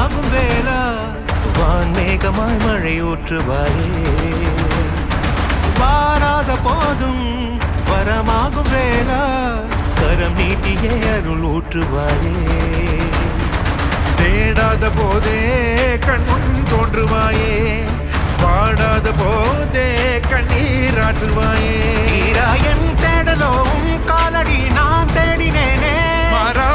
இருளாகும் வேளா வான்மேகமாய் மழை ஊற்றுவாயே வாராத போதும் வரமாகும் வேளா கரம் நீட்டியே அருள் ஊற்றுவாயே தேடாத போதே கண்முன் தோன்றுவாயே பாடாத போதே கண்ணீராற்றுவாயே என் தேடலோவும் காலடி நான் தேடினேனே மாறா